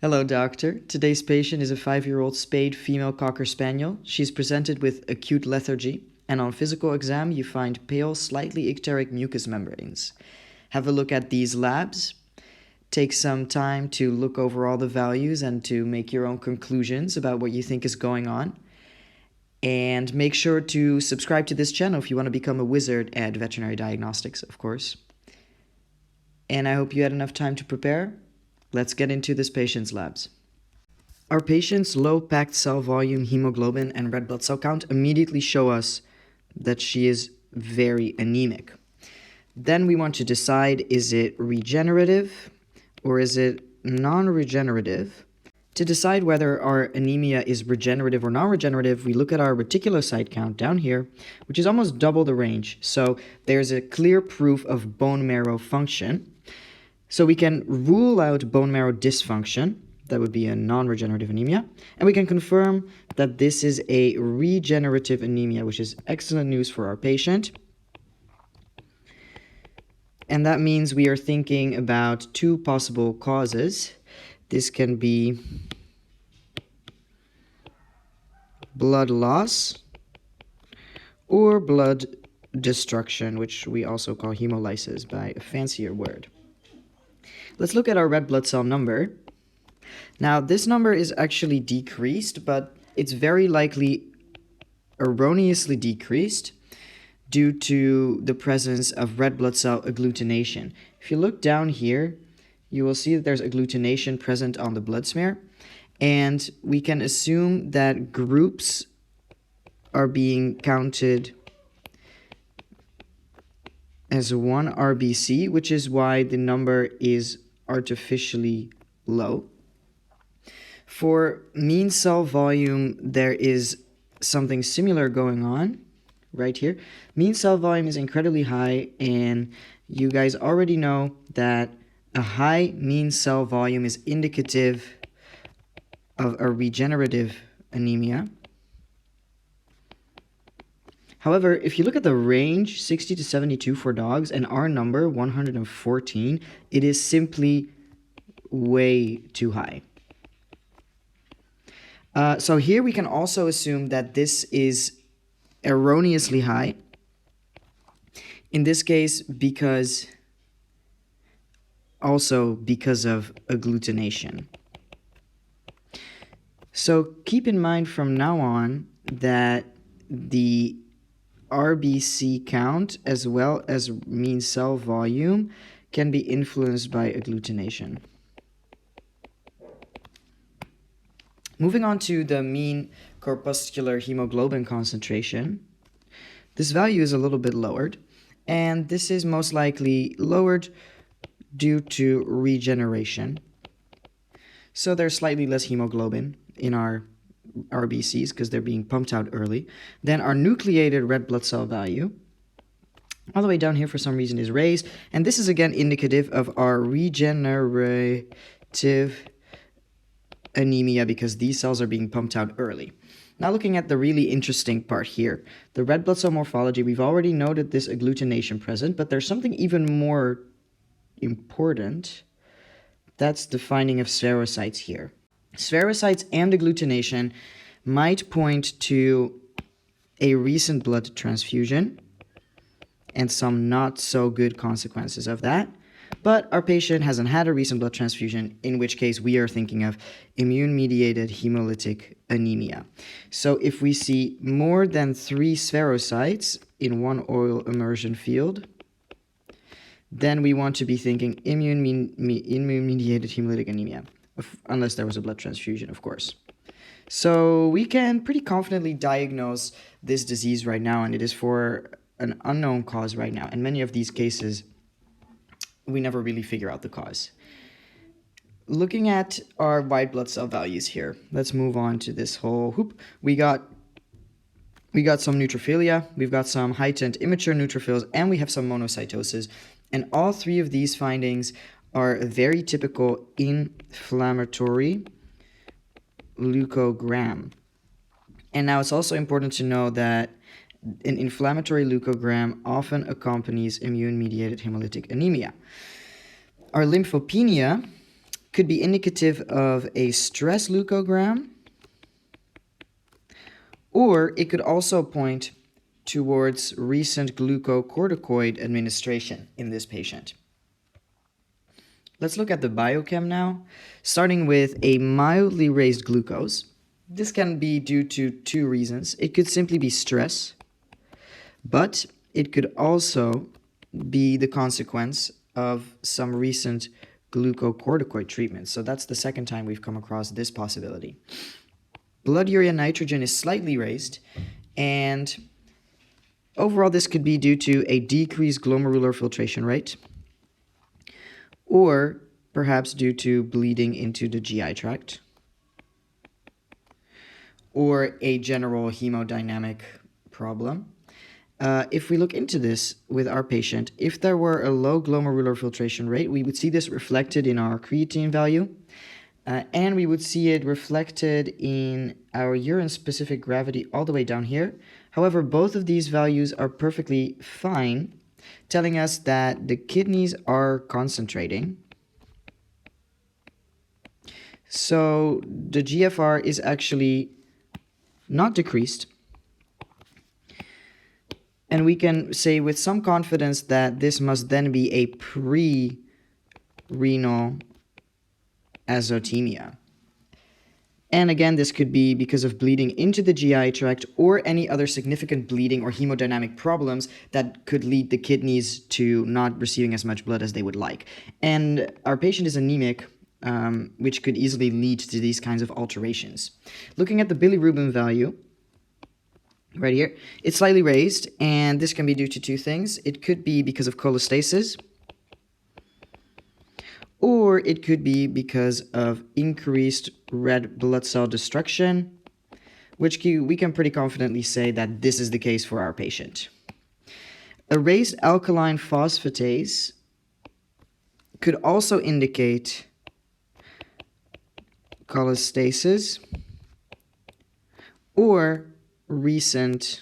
Hello, doctor. Today's patient is a 5-year-old spayed female Cocker Spaniel. She's presented with acute lethargy, and on physical exam, you find pale, slightly icteric mucous membranes. Have a look at these labs. Take some time to look over all the values and to make your own conclusions about what you think is going on. And make sure to subscribe to this channel if you want to become a wizard at Veterinary Diagnostics, of course. And I hope you had enough time to prepare. Let's get into this patient's labs. Our patient's low packed cell volume, hemoglobin, and red blood cell count immediately show us that she is very anemic. Then we want to decide, is it regenerative or is it non-regenerative? To decide whether our anemia is regenerative or non-regenerative, we look at our reticulocyte count down here, which is almost double the range. So there's a clear proof of bone marrow function. So we can rule out bone marrow dysfunction, that would be a non-regenerative anemia, and we can confirm that this is a regenerative anemia, which is excellent news for our patient. And that means we are thinking about two possible causes. This can be blood loss or blood destruction, which we also call hemolysis by a fancier word. Let's look at our red blood cell number. Now, this number is actually decreased, but it's very likely erroneously decreased due to the presence of red blood cell agglutination. If you look down here, you will see that there's agglutination present on the blood smear, and we can assume that groups are being counted as one RBC, which is why the number is artificially low. For mean cell volume, there is something similar going on right here. Mean cell volume is incredibly high, and you guys already know that a high mean cell volume is indicative of a regenerative anemia. However, if you look at the range, 60 to 72 for dogs, and our number, 114, it is simply way too high. So here we can also assume that this is erroneously high. In this case, because of agglutination. So keep in mind from now on that the RBC count as well as mean cell volume can be influenced by agglutination. Moving on to the mean corpuscular hemoglobin concentration, this value is a little bit lowered, and this is most likely lowered due to regeneration. So there's slightly less hemoglobin in our RBCs because they're being pumped out early. Then our nucleated red blood cell value, all the way down here for some reason, is raised, and this is again indicative of our regenerative anemia because these cells are being pumped out early. Now looking at the really interesting part here, the red blood cell morphology, we've already noted this agglutination present, but there's something even more important. That's the finding of spherocytes here. Spherocytes and agglutination might point to a recent blood transfusion and some not so good consequences of that. But our patient hasn't had a recent blood transfusion, in which case we are thinking of immune-mediated hemolytic anemia. So if we see more than 3 spherocytes in one oil immersion field, then we want to be thinking immune-mediated hemolytic anemia, unless there was a blood transfusion, of course. So we can pretty confidently diagnose this disease right now, and it is for an unknown cause right now. In many of these cases, we never really figure out the cause. Looking at our white blood cell values here, let's move on to this whole hoop. We got some neutrophilia, we've got some heightened immature neutrophils, and we have some monocytosis. And all three of these findings are very typical inflammatory leukogram. And now it's also important to know that an inflammatory leukogram often accompanies immune-mediated hemolytic anemia. Our lymphopenia could be indicative of a stress leukogram, or it could also point towards recent glucocorticoid administration in this patient. Let's look at the biochem now, starting with a mildly raised glucose. This can be due to two reasons. It could simply be stress, but it could also be the consequence of some recent glucocorticoid treatment. So that's the second time we've come across this possibility. Blood urea nitrogen is slightly raised, and overall this could be due to a decreased glomerular filtration rate, or perhaps due to bleeding into the GI tract, or a general hemodynamic problem. If we look into this with our patient, if there were a low glomerular filtration rate, we would see this reflected in our creatine value, and we would see it reflected in our urine-specific gravity all the way down here. However, both of these values are perfectly fine, telling us that the kidneys are concentrating. So the GFR is actually not decreased. And we can say with some confidence that this must then be a pre-renal azotemia. And again, this could be because of bleeding into the GI tract or any other significant bleeding or hemodynamic problems that could lead the kidneys to not receiving as much blood as they would like. And our patient is anemic, which could easily lead to these kinds of alterations. Looking at the bilirubin value, right here, it's slightly raised, and this can be due to two things. It could be because of cholestasis, or it could be because of increased red blood cell destruction, which we can pretty confidently say that this is the case for our patient. A raised alkaline phosphatase could also indicate cholestasis or recent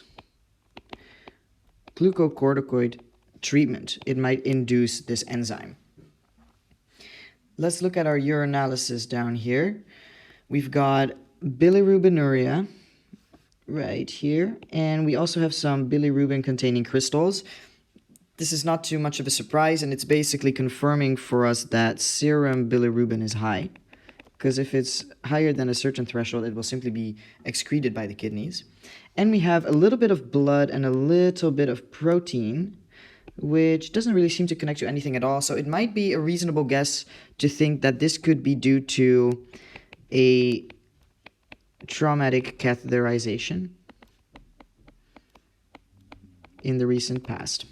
glucocorticoid treatment. It might induce this enzyme. Let's look at our urinalysis down here. We've got bilirubinuria right here, and we also have some bilirubin containing crystals. This is not too much of a surprise, and it's basically confirming for us that serum bilirubin is high, because if it's higher than a certain threshold, it will simply be excreted by the kidneys. And we have a little bit of blood and a little bit of protein, which doesn't really seem to connect to anything at all. So it might be a reasonable guess to think that this could be due to a traumatic catheterization in the recent past.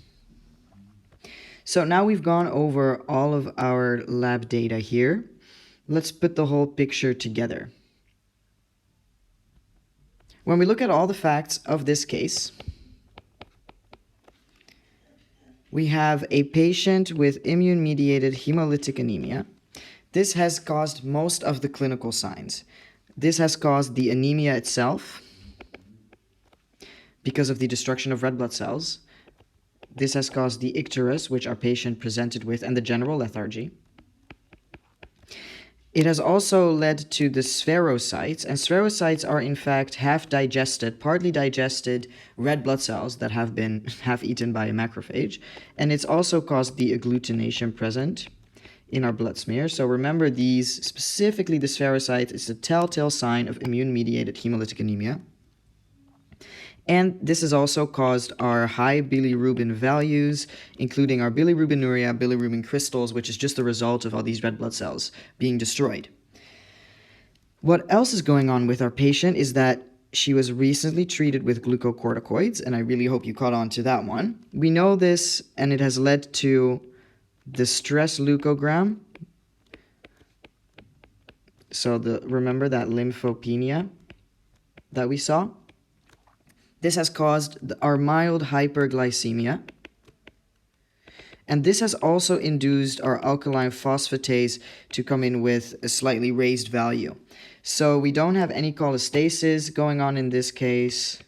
So now we've gone over all of our lab data here. Let's put the whole picture together. When we look at all the facts of this case, we have a patient with immune-mediated hemolytic anemia. This has caused most of the clinical signs. This has caused the anemia itself because of the destruction of red blood cells. This has caused the icterus, which our patient presented with, and the general lethargy. It has also led to the spherocytes, and spherocytes are in fact half-digested, partly digested red blood cells that have been half-eaten by a macrophage, and it's also caused the agglutination present in our blood smear. So remember these, specifically the spherocytes, is a telltale sign of immune-mediated hemolytic anemia. And this has also caused our high bilirubin values, including our bilirubinuria, bilirubin crystals, which is just the result of all these red blood cells being destroyed. What else is going on with our patient is that she was recently treated with glucocorticoids, and I really hope you caught on to that one. We know this, and it has led to the stress leukogram. So remember that lymphopenia that we saw? This has caused our mild hyperglycemia, and this has also induced our alkaline phosphatase to come in with a slightly raised value. So we don't have any cholestasis going on in this case.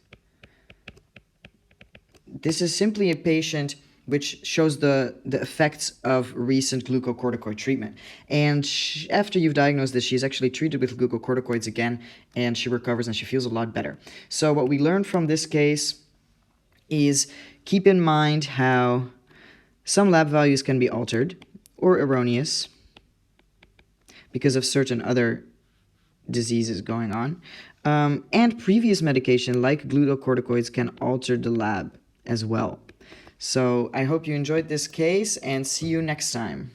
This is simply a patient which shows the effects of recent glucocorticoid treatment. And after you've diagnosed this, she's actually treated with glucocorticoids again, and she recovers and she feels a lot better. So what we learned from this case is keep in mind how some lab values can be altered or erroneous because of certain other diseases going on. And previous medication like glucocorticoids can alter the lab as well. So I hope you enjoyed this case and see you next time.